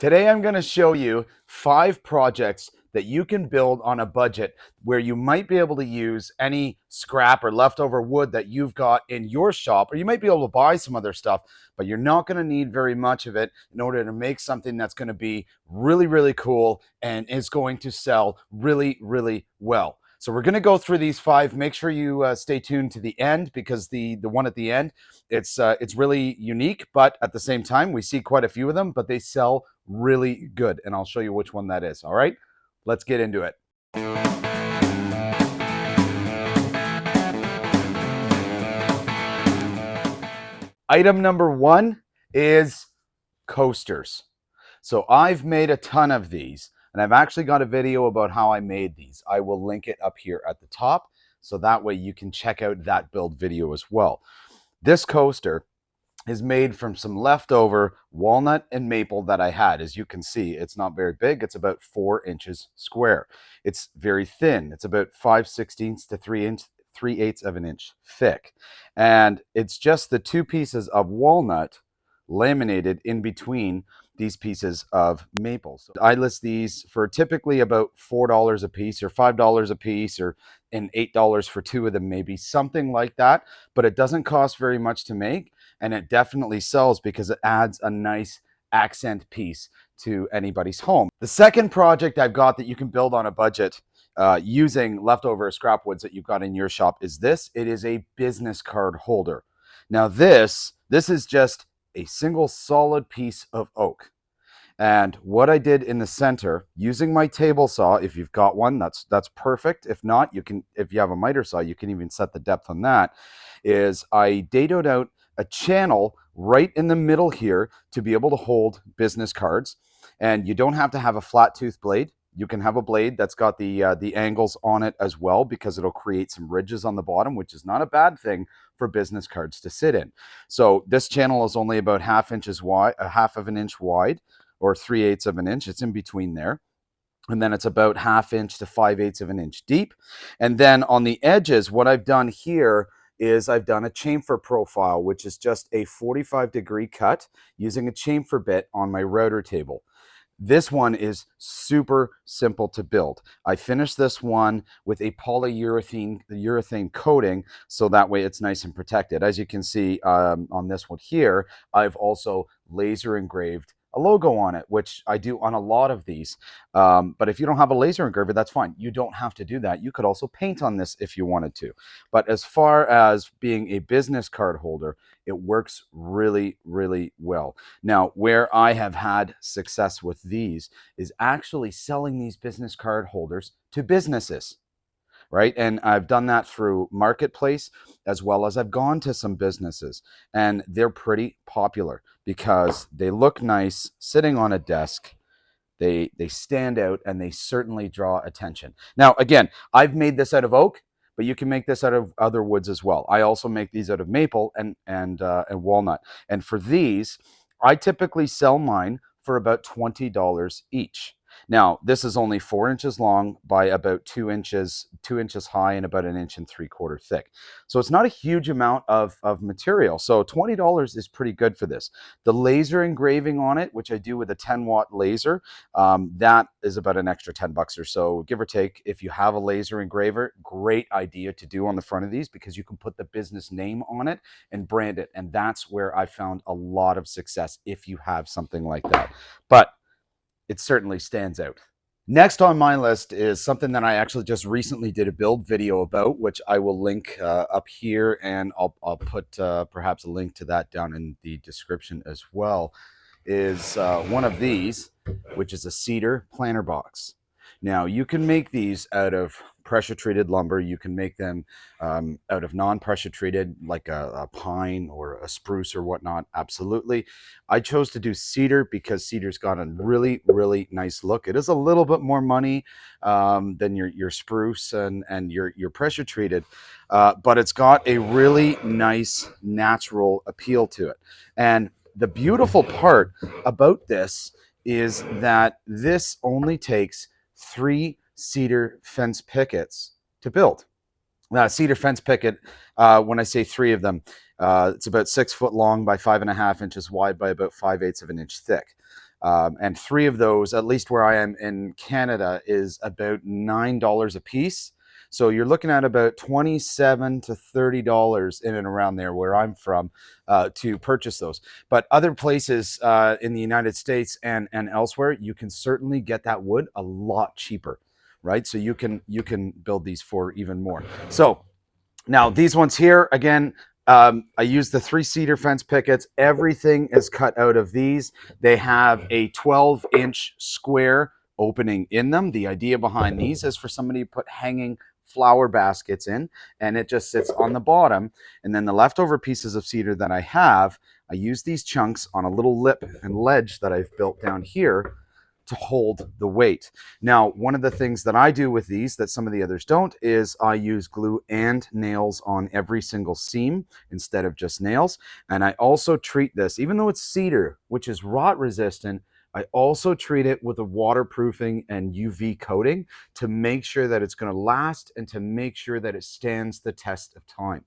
Today I'm going to show you 5 projects that you can build on a budget where you might be able to use any scrap or leftover wood that you've got in your shop, or you might be able to buy some other stuff, but you're not going to need very much of it in order to make something that's going to be really, really cool and is going to sell really, really well. So we're going to go through these 5. Make sure you stay tuned to the end, because the one at the end, it's really unique, but at the same time, we see quite a few of them, but they sell really good. And I'll show you which one that is. All right, let's get into it. Item number 1 is coasters. So I've made a ton of these, and I've actually got a video about how I made these. I will link it up here at the top, so that way you can check out that build video as well. This coaster is made from some leftover walnut and maple that I had. As you can see, it's not very big. It's about 4 inches square. It's very thin. It's about 5/16 to 3/8 of an inch thick. And it's just the 2 pieces of walnut laminated in between these pieces of maple. So I list these for typically about $4 a piece, or $5 a piece, or and $8 for 2 of them, maybe something like that. But it doesn't cost very much to make, and it definitely sells because it adds a nice accent piece to anybody's home. The second project I've got that you can build on a budget using leftover scrap woods that you've got in your shop is this. It is a business card holder. Now this is just a single solid piece of oak. And what I did in the center, using my table saw, if you've got one, that's perfect. If not, you can, if you have a miter saw, you can even set the depth on that, is I dadoed out a channel right in the middle here to be able to hold business cards. And you don't have to have a flat tooth blade. You can have a blade that's got the angles on it as well, because it'll create some ridges on the bottom, which is not a bad thing for business cards to sit in. So this channel is only about half of an inch wide, or 3/8 of an inch. It's in between there. And then it's about 1/2 inch to 5/8 of an inch deep. And then on the edges, what I've done here is I've done a chamfer profile, which is just a 45-degree cut using a chamfer bit on my router table. This one is super simple to build. I finished this one with a polyurethane coating, so that way it's nice and protected. As you can see on this one here, I've also laser engraved a logo on it, which I do on a lot of these. But if you don't have a laser engraver, that's fine. You don't have to do that. You could also paint on this if you wanted to. But as far as being a business card holder, it works really, really well. Now, where I have had success with these is actually selling these business card holders to businesses. Right? And I've done that through Marketplace, as well as I've gone to some businesses, and they're pretty popular because they look nice sitting on a desk. They stand out, and they certainly draw attention. Now, again, I've made this out of oak, but you can make this out of other woods as well. I also make these out of maple and walnut. And for these, I typically sell mine for about $20 each. Now, this is only 4 inches long by about 2 inches high, and about 1.75 inches thick. So it's not a huge amount of material. So $20 is pretty good for this. The laser engraving on it, which I do with a 10-watt laser, that is about an extra $10 or so, give or take. If you have a laser engraver, great idea to do on the front of these, because you can put the business name on it and brand it. And that's where I found a lot of success if you have something like that. But it certainly stands out. Next on my list is something that I actually just recently did a build video about, which I will link up here, and I'll put perhaps a link to that down in the description as well, is one of these, which is a cedar planter box. Now, you can make these out of pressure-treated lumber. You can make them out of non-pressure treated, like a pine or a spruce or whatnot. Absolutely. I chose to do cedar because cedar's got a really, really nice look. It is a little bit more money than your spruce and your pressure treated, but it's got a really nice natural appeal to it. And the beautiful part about this is that this only takes 3 cedar fence pickets to build. Now, cedar fence picket, when I say 3 of them, it's about 6 foot long by 5.5 inches wide by about 5/8 of an inch thick. And 3 of those, at least where I am in Canada, is about $9 a piece. So you're looking at about $27 to $30 in and around there where I'm from to purchase those. But other places in the United States and elsewhere, you can certainly get that wood a lot cheaper, right? So you can build these for even more. So now these ones here, again, I use the 3 cedar fence pickets. Everything is cut out of these. They have a 12-inch square opening in them. The idea behind these is for somebody to put hanging flower baskets in, and it just sits on the bottom. And then the leftover pieces of cedar that I have, I use these chunks on a little lip and ledge that I've built down here to hold the weight. Now, one of the things that I do with these that some of the others don't is I use glue and nails on every single seam instead of just nails. And I also treat this, even though it's cedar, which is rot resistant, I also treat it with a waterproofing and UV coating to make sure that it's going to last and to make sure that it stands the test of time.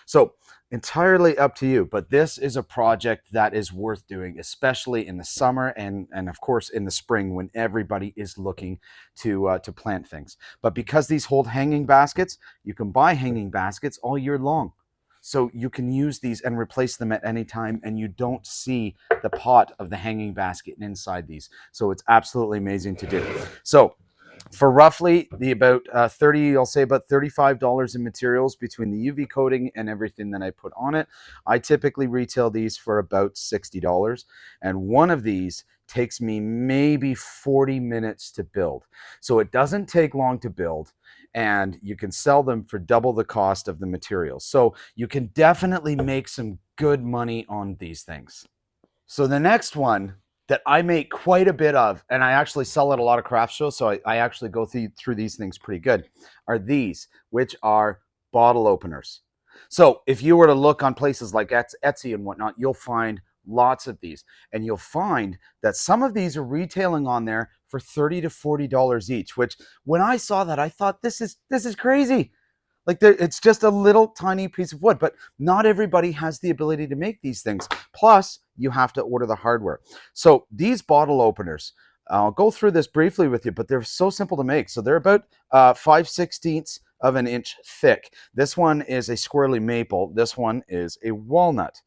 So entirely up to you, but this is a project that is worth doing, especially in the summer and of course in the spring when everybody is looking to plant things. But because these hold hanging baskets, you can buy hanging baskets all year long. So you can use these and replace them at any time, and you don't see the pot of the hanging basket inside these. So it's absolutely amazing to do. So for roughly the about 30, I'll say about $35 in materials between the UV coating and everything that I put on it, I typically retail these for about $60. And one of these takes me maybe 40 minutes to build. So it doesn't take long to build, and you can sell them for double the cost of the materials. So you can definitely make some good money on these things. So the next one that I make quite a bit of, and I actually sell at a lot of craft shows, so I actually go through these things pretty good, are these, which are bottle openers. So if you were to look on places like Etsy and whatnot, you'll find lots of these. And you'll find that some of these are retailing on there for $30 to $40 each, which when I saw that, I thought, this is crazy. Like, it's just a little tiny piece of wood, but not everybody has the ability to make these things. Plus, you have to order the hardware. So these bottle openers, I'll go through this briefly with you, but they're so simple to make. So they're about 5/16 of an inch thick. This one is a squirrely maple. This one is a walnut.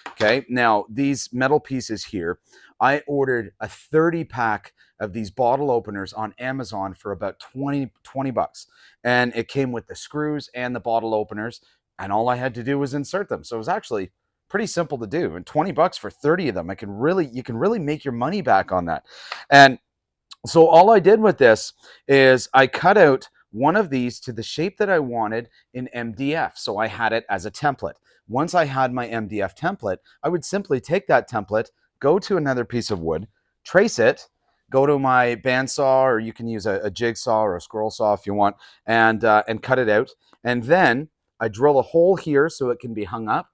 Okay, now these metal pieces here, I ordered a 30 pack of these bottle openers on Amazon for about 20 bucks. And it came with the screws and the bottle openers, and all I had to do was insert them. So it was actually pretty simple to do. And 20 bucks for 30 of them, you can really make your money back on that. And so all I did with this is I cut out one of these to the shape that I wanted in MDF. So I had it as a template. Once I had my MDF template, I would simply take that template, go to another piece of wood, trace it, go to my bandsaw, or you can use a jigsaw or a squirrel saw if you want, and cut it out. And then I drill a hole here so it can be hung up.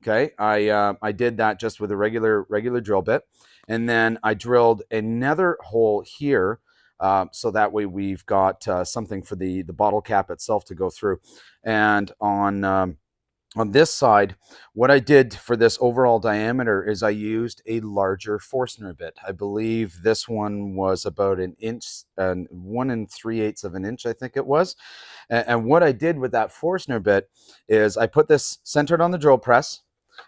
Okay, I did that just with a regular drill bit, and then I drilled another hole here, so that way we've got something for the bottle cap itself to go through. And on this side, what I did for this overall diameter is I used a larger Forstner bit. I believe this one was about an inch and 1 3/8 of an inch, I think it was. And what I did with that Forstner bit is I put this centered on the drill press.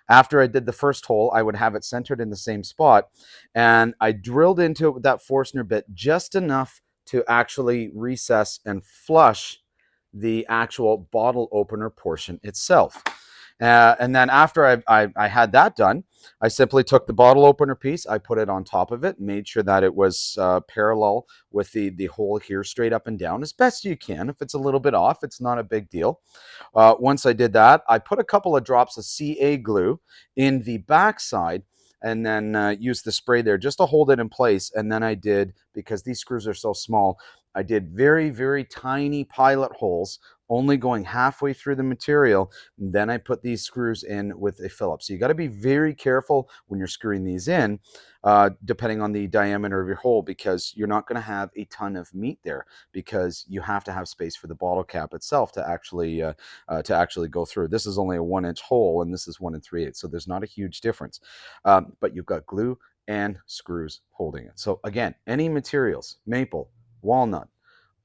After I did the first hole, I would have it centered in the same spot. And I drilled into it with that Forstner bit just enough to actually recess and flush the actual bottle opener portion itself. And then after I had that done, I simply took the bottle opener piece, I put it on top of it, made sure that it was parallel with the hole here, straight up and down, as best you can. If it's a little bit off, it's not a big deal. Once I did that, I put a couple of drops of CA glue in the backside, and then used the spray there just to hold it in place. And then I did, because these screws are so small, I did very, very tiny pilot holes, only going halfway through the material. And then I put these screws in with a Phillips. So you got to be very careful when you're screwing these in, depending on the diameter of your hole, because you're not going to have a ton of meat there, because you have to have space for the bottle cap itself to actually go through. This is only a 1-inch hole, and this is 1 3/8, so there's not a huge difference. But you've got glue and screws holding it. So again, any materials, maple, walnut,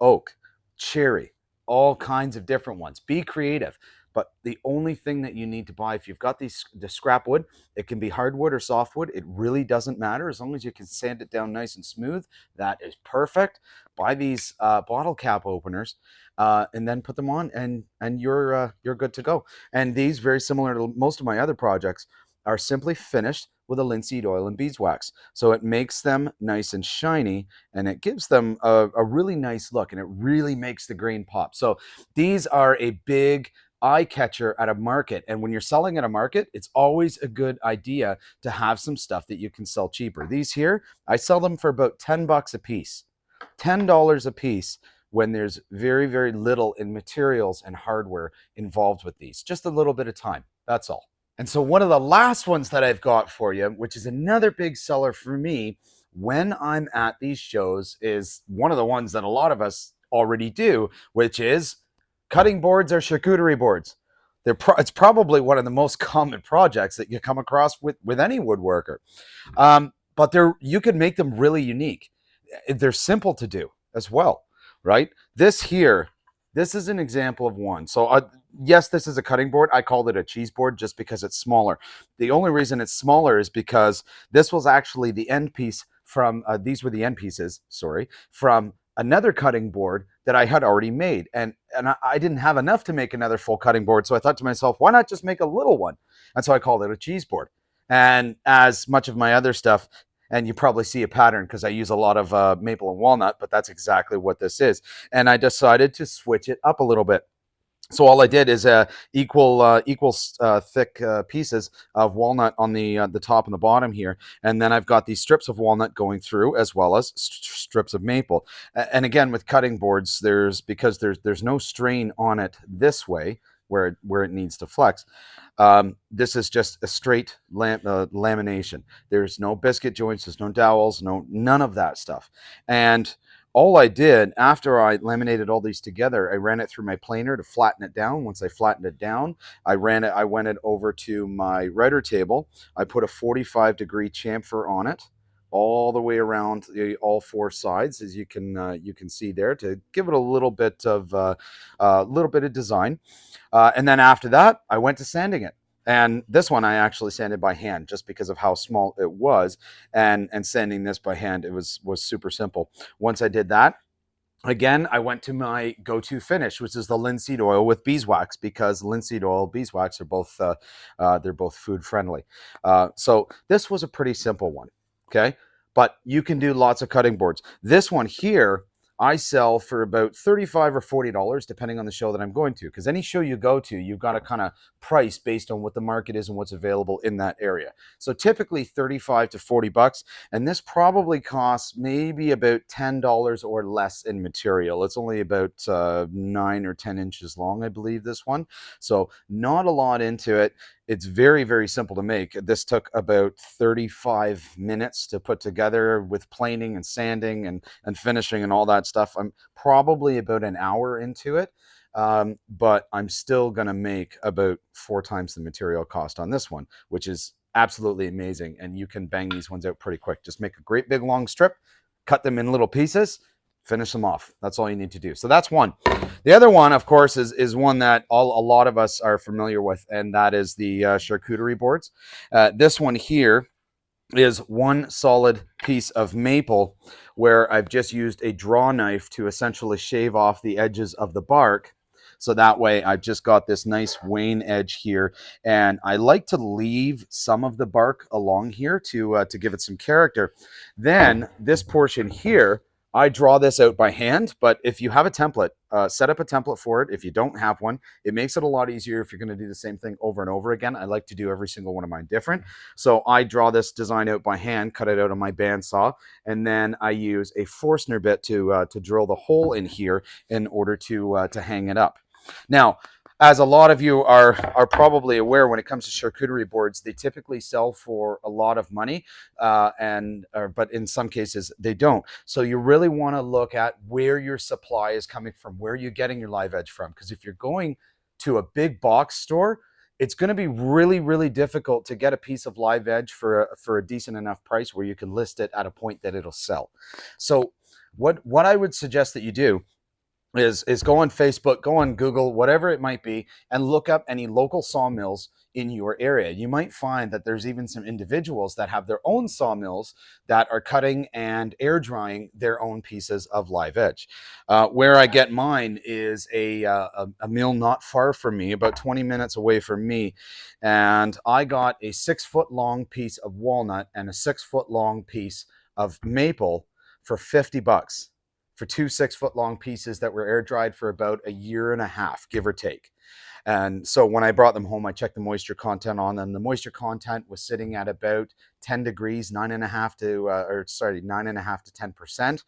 oak, cherry, all kinds of different ones. Be creative. But the only thing that you need to buy, if you've got the scrap wood, it can be hardwood or softwood. It really doesn't matter as long as you can sand it down nice and smooth. That is perfect. Buy these bottle cap openers and then put them on, and you're good to go. And these, very similar to most of my other projects, are simply finished with a linseed oil and beeswax. So it makes them nice and shiny, and it gives them a really nice look, and it really makes the grain pop. So these are a big eye catcher at a market. And when you're selling at a market, it's always a good idea to have some stuff that you can sell cheaper. These here, I sell them for about $10 a piece. $10 a piece when there's very, very little in materials and hardware involved with these. Just a little bit of time. That's all. And so one of the last ones that I've got for you, which is another big seller for me when I'm at these shows, is one of the ones that a lot of us already do, which is cutting boards or charcuterie boards. It's probably one of the most common projects that you come across with any woodworker. But you can make them really unique. They're simple to do as well, right? This is an example of one. So yes, this is a cutting board. I called it a cheese board just because it's smaller. The only reason it's smaller is because this was actually the end piece from, these were the end pieces, sorry, from another cutting board that I had already made. And I didn't have enough to make another full cutting board. So I thought to myself, why not just make a little one? And so I called it a cheese board. And as much of my other stuff, and you probably see a pattern because I use a lot of maple and walnut, but that's exactly what this is. And I decided to switch it up a little bit. So all I did is equal thick pieces of walnut on the top and the bottom here, and then I've got these strips of walnut going through as well as strips of maple. And again, with cutting boards, because there's no strain on it this way where it needs to flex. This is just a straight lamination. There's no biscuit joints, there's no dowels, none of that stuff. And all I did after I laminated all these together, I ran it through my planer to flatten it down. Once I flattened it down, I went it over to my router table. I put a 45-degree chamfer on it all the way around all four sides, as you can see there, to give it a little bit of design. And then after that, I went to sanding it. And this one I actually sanded by hand just because of how small it was. And sanding this by hand, it was super simple. Once I did that, again, I went to my go-to finish, which is the linseed oil with beeswax, because linseed oil, beeswax are both they're both food friendly. So this was a pretty simple one, okay? But you can do lots of cutting boards. This one here, I sell for about $35 or $40, depending on the show that I'm going to. Because any show you go to, you've got to kind of price based on what the market is and what's available in that area. So typically $35 to $40, and this probably costs maybe about $10 or less in material. It's only about 9 or 10 inches long, I believe, this one. So not a lot into it. It's very, very simple to make. This took about 35 minutes to put together with planing and sanding and finishing and all that stuff. I'm probably about an hour into it, but I'm still going to make about 4 times the material cost on this one, which is absolutely amazing. And you can bang these ones out pretty quick. Just make a great big long strip, cut them in little pieces, finish them off. That's all you need to do. So that's one. The other one, of course, is one that a lot of us are familiar with, and that is the charcuterie boards. This one here is one solid piece of maple where I've just used a draw knife to essentially shave off the edges of the bark. So that way I've just got this nice wane edge here, and I like to leave some of the bark along here to give it some character. Then this portion here, I draw this out by hand, but if you have a template, set up a template for it. If you don't have one, it makes it a lot easier if you're going to do the same thing over and over again. I like to do every single one of mine different. So I draw this design out by hand, cut it out on my bandsaw, and then I use a Forstner bit to drill the hole in here in order to hang it up. Now, as a lot of you are probably aware, when it comes to charcuterie boards, they typically sell for a lot of money, but in some cases they don't. So you really want to look at where your supply is coming from, where you're getting your live edge from. Because if you're going to a big box store, it's going to be really, really difficult to get a piece of live edge for a decent enough price where you can list it at a point that it'll sell. So what I would suggest that you do is go on Facebook, go on Google, whatever it might be, and look up any local sawmills in your area. You might find that there's even some individuals that have their own sawmills that are cutting and air drying their own pieces of live edge. Where I get mine is a mill not far from me, about 20 minutes away from me, and I got a 6-foot long piece of walnut and a 6-foot long piece of maple for $50 for two 6-foot long pieces that were air dried for about a year and a half, give or take. And so when I brought them home, I checked the moisture content on them. The moisture content was sitting at about 10 degrees, 9.5 to 10%,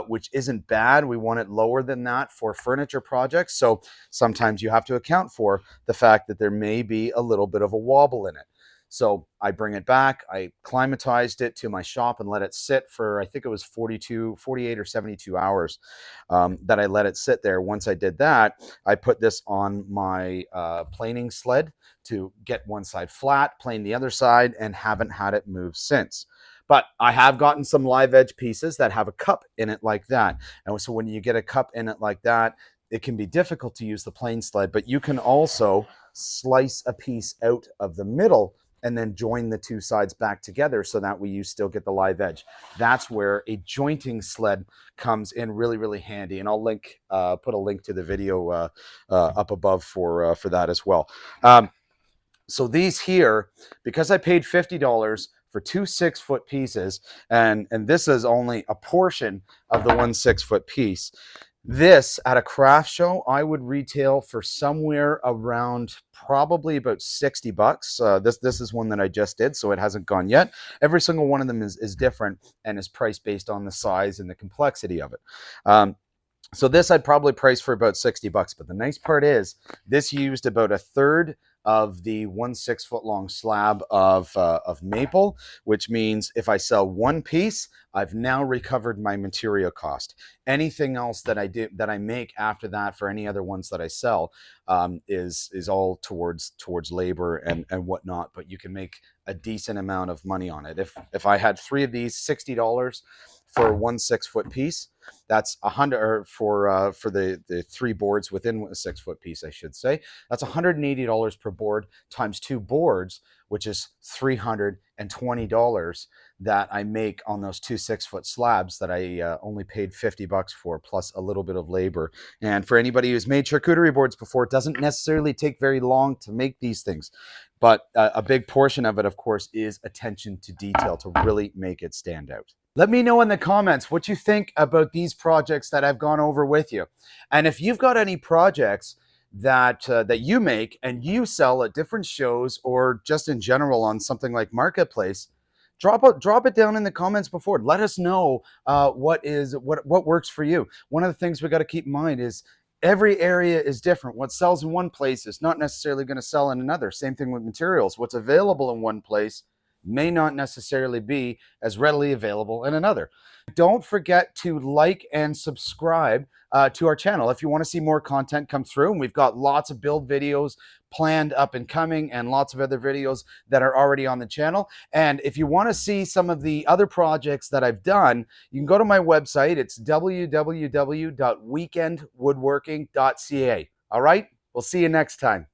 which isn't bad. We want it lower than that for furniture projects. So sometimes you have to account for the fact that there may be a little bit of a wobble in it. So I bring it back, I climatized it to my shop and let it sit for, I think it was 48 or 72 hours that I let it sit there. Once I did that, I put this on my planing sled to get one side flat, plane the other side, and haven't had it move since. But I have gotten some live edge pieces that have a cup in it like that. And so when you get a cup in it like that, it can be difficult to use the plane sled, but you can also slice a piece out of the middle and then join the two sides back together so that way you still get the live edge. That's where a jointing sled comes in really, really handy. And I'll link, put a link to the video up above for that as well. So these here, because I paid $50 for two 6-foot pieces, and this is only a portion of the one 6-foot piece. This at a craft show, I would retail for somewhere around probably about $60. This is one that I just did, so it hasn't gone yet. Every single one of them is different and is priced based on the size and the complexity of it. So this I'd probably price for about $60. But the nice part is this used about a third of the 1 6-foot long slab of maple, which means if I sell one piece, I've now recovered my material cost. Anything else that I make after that for any other ones that I sell is all towards labor and whatnot. But you can make a decent amount of money on it. If I had 3 of these, $60 for 1 6-foot piece, that's $100, or for the 3 boards within a 6-foot piece, I should say. That's $180 per board times 2 boards, which is $320 that I make on those 2 6-foot slabs that I only paid $50 for, plus a little bit of labor. And for anybody who's made charcuterie boards before, it doesn't necessarily take very long to make these things. But a big portion of it, of course, is attention to detail to really make it stand out. Let me know in the comments what you think about these projects that I've gone over with you. And if you've got any projects that you make and you sell at different shows or just in general on something like Marketplace, drop it down in the comments before. Let us know what works for you. One of the things we got to keep in mind is every area is different. What sells in one place is not necessarily going to sell in another. Same thing with materials. What's available in one place may not necessarily be as readily available in another. Don't forget to like and subscribe to our channel if you want to see more content come through. And we've got lots of build videos planned up and coming and lots of other videos that are already on the channel. And if you want to see some of the other projects that I've done, you can go to my website. It's www.weekendwoodworking.ca. All right, we'll see you next time.